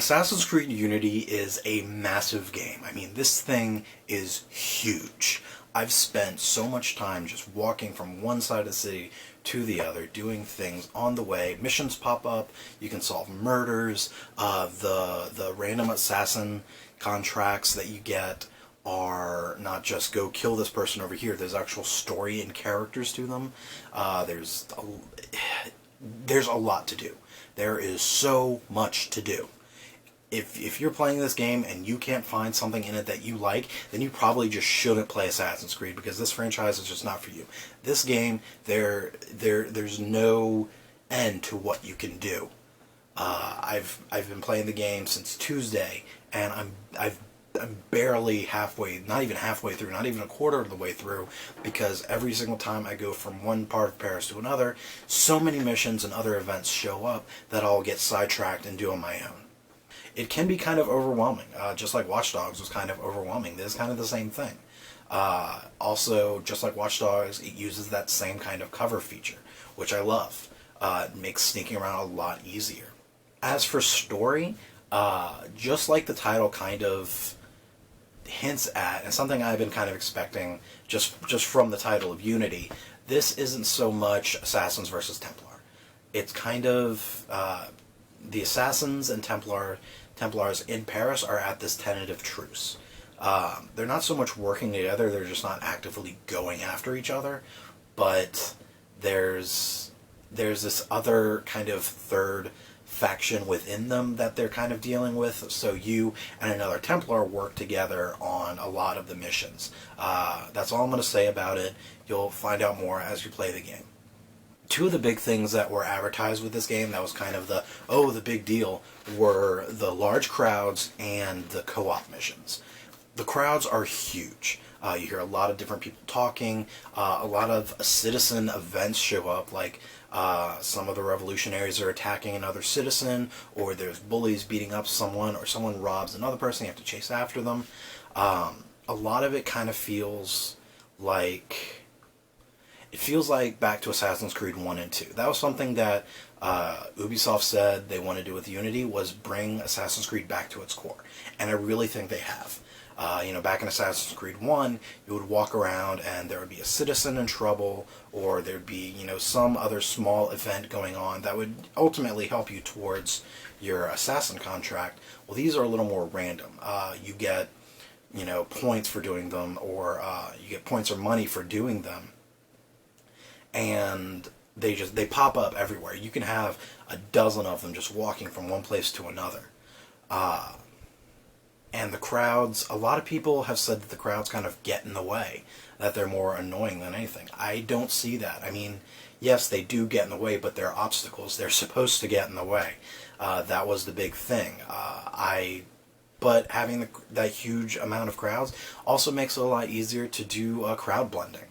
Assassin's Creed Unity is a massive game. I mean, this thing is huge. I've spent so much time just walking from one side of the city to the other, doing things on the way. Missions pop up, you can solve murders, the random assassin contracts that you get are not just go kill this person over here. There's actual story and characters to them. There's a lot to do. There is so much to do. If you're playing this game and you can't find something in it that you like, then you probably just shouldn't play Assassin's Creed, because this franchise is just not for you. This game, there's no end to what you can do. I've been playing the game since Tuesday, and I'm barely halfway, not even halfway through, not even a quarter of the way through, because every single time I go from one part of Paris to another, so many missions and other events show up that I'll get sidetracked and do on my own. It can be kind of overwhelming, just like Watch Dogs was kind of overwhelming. This is kind of the same thing. Also, just like Watch Dogs, it uses that same kind of cover feature, which I love. It makes sneaking around a lot easier. As for story, just like the title kind of hints at, and something I've been kind of expecting just from the title of Unity, this isn't so much Assassins versus Templar. It's kind of the Assassins and Templars in Paris are at this tentative truce. They're not so much working together, they're just not actively going after each other, but there's this other kind of third faction within them that they're kind of dealing with, so you and another Templar work together on a lot of the missions. That's all I'm going to say about it. You'll find out more as you play the game. Two of the big things that were advertised with this game that was kind of the big deal were the large crowds and the co-op missions. The crowds are huge. You hear a lot of different people talking. A lot of citizen events show up, like some of the revolutionaries are attacking another citizen, or there's bullies beating up someone, or someone robs another person, you have to chase after them. A lot of it kind of feels like back to Assassin's Creed 1 and 2. That was something that Ubisoft said they want to do with Unity, was bring Assassin's Creed back to its core. And I really think they have. Back in Assassin's Creed 1, you would walk around and there would be a citizen in trouble, or there'd be, some other small event going on that would ultimately help you towards your assassin contract. Well, these are a little more random. You get, points for doing them, or you get points or money for doing them. And they pop up everywhere. You can have a dozen of them just walking from one place to another. And the crowds, a lot of people have said that the crowds kind of get in the way, that they're more annoying than anything. I don't see that. I mean, yes, they do get in the way, but they're obstacles. They're supposed to get in the way. That was the big thing. But having that huge amount of crowds also makes it a lot easier to do crowd blending,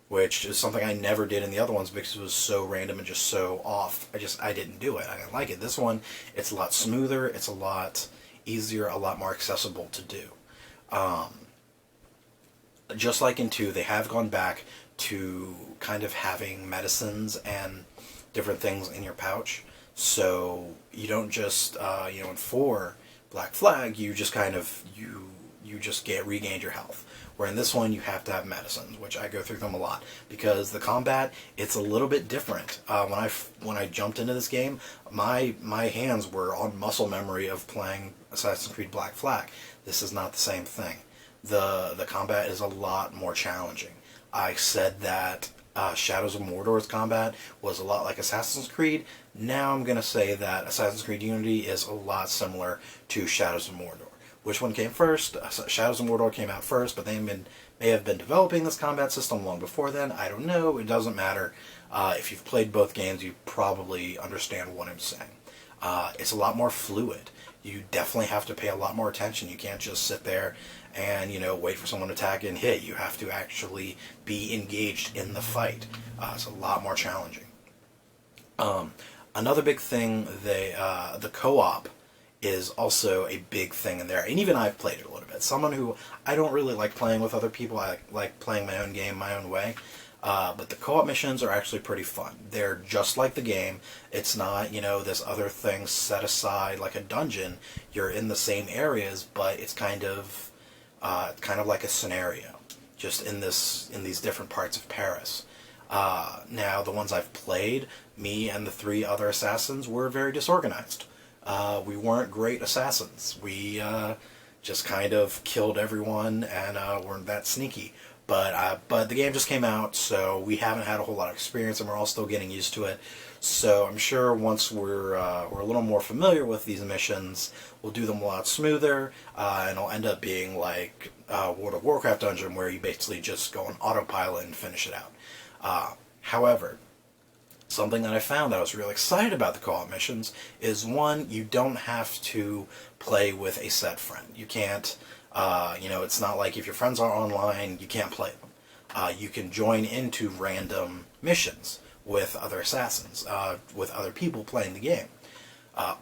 which is something I never did in the other ones because it was so random and just so off. I didn't do it. I didn't like it. This one, it's a lot smoother. It's a lot easier, a lot more accessible to do. Just like in 2, they have gone back to kind of having medicines and different things in your pouch. So you don't just, in 4, Black Flag, you just kind of, you just regained your health. Where in this one, you have to have medicines, which I go through them a lot, because the combat, it's a little bit different. When I jumped into this game, my hands were on muscle memory of playing Assassin's Creed Black Flag. This is not the same thing. The combat is a lot more challenging. I said that Shadows of Mordor's combat was a lot like Assassin's Creed. Now I'm going to say that Assassin's Creed Unity is a lot similar to Shadows of Mordor. Which one came first? Shadows of Mordor came out first, but they may have been developing this combat system long before then. I don't know. It doesn't matter. If you've played both games, you probably understand what I'm saying. It's a lot more fluid. You definitely have to pay a lot more attention. You can't just sit there and, wait for someone to attack and hit. You have to actually be engaged in the fight. It's a lot more challenging. Another big thing, the co-op is also a big thing in there, and even I've played it a little bit. Someone who, I don't really like playing with other people, I like playing my own game my own way. But the co-op missions are actually pretty fun. They're just like the game. It's not, this other thing set aside like a dungeon. You're in the same areas, but it's kind of like a scenario, just in these different parts of Paris. Now, the ones I've played, me and the 3 other assassins were very disorganized. We weren't great assassins. We just kind of killed everyone and weren't that sneaky. But the game just came out, so we haven't had a whole lot of experience, and we're all still getting used to it. So I'm sure once we're a little more familiar with these missions, we'll do them a lot smoother, and it'll end up being like World of Warcraft dungeon, where you basically just go on autopilot and finish it out. However, something that I found that I was really excited about the co-op missions is, one, you don't have to play with a set friend. You can't, it's not like if your friends are online, you can't play them. You can join into random missions with other assassins, with other people playing the game.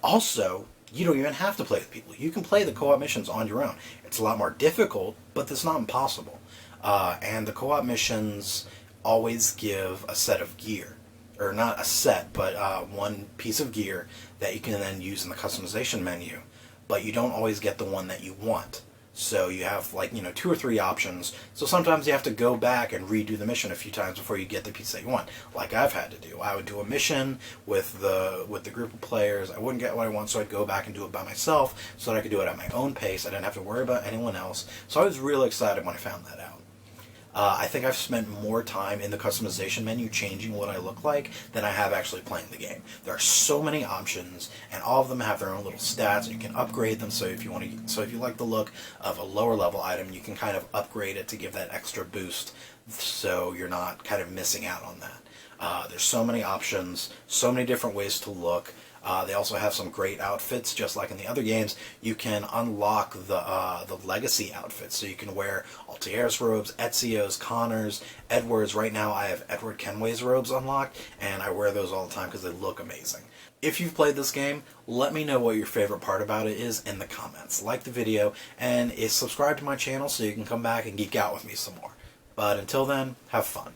Also, you don't even have to play with people. You can play the co-op missions on your own. It's a lot more difficult, but it's not impossible. And the co-op missions always give a set of gear. Or not a set, but one piece of gear that you can then use in the customization menu. But you don't always get the one that you want. So you have 2 or 3 options. So sometimes you have to go back and redo the mission a few times before you get the piece that you want. Like I've had to do. I would do a mission with the group of players. I wouldn't get what I want, so I'd go back and do it by myself so that I could do it at my own pace. I didn't have to worry about anyone else. So I was really excited when I found that out. I think I've spent more time in the customization menu changing what I look like than I have actually playing the game. There are so many options, and all of them have their own little stats, and you can upgrade them. So if you like the look of a lower level item, you can kind of upgrade it to give that extra boost, so you're not kind of missing out on that. There's so many options, so many different ways to look. They also have some great outfits, just like in the other games. You can unlock the legacy outfits, so you can wear Altier's robes, Ezio's, Connor's, Edward's. Right now I have Edward Kenway's robes unlocked, and I wear those all the time because they look amazing. If you've played this game, let me know what your favorite part about it is in the comments. Like the video, and subscribe to my channel so you can come back and geek out with me some more. But until then, have fun.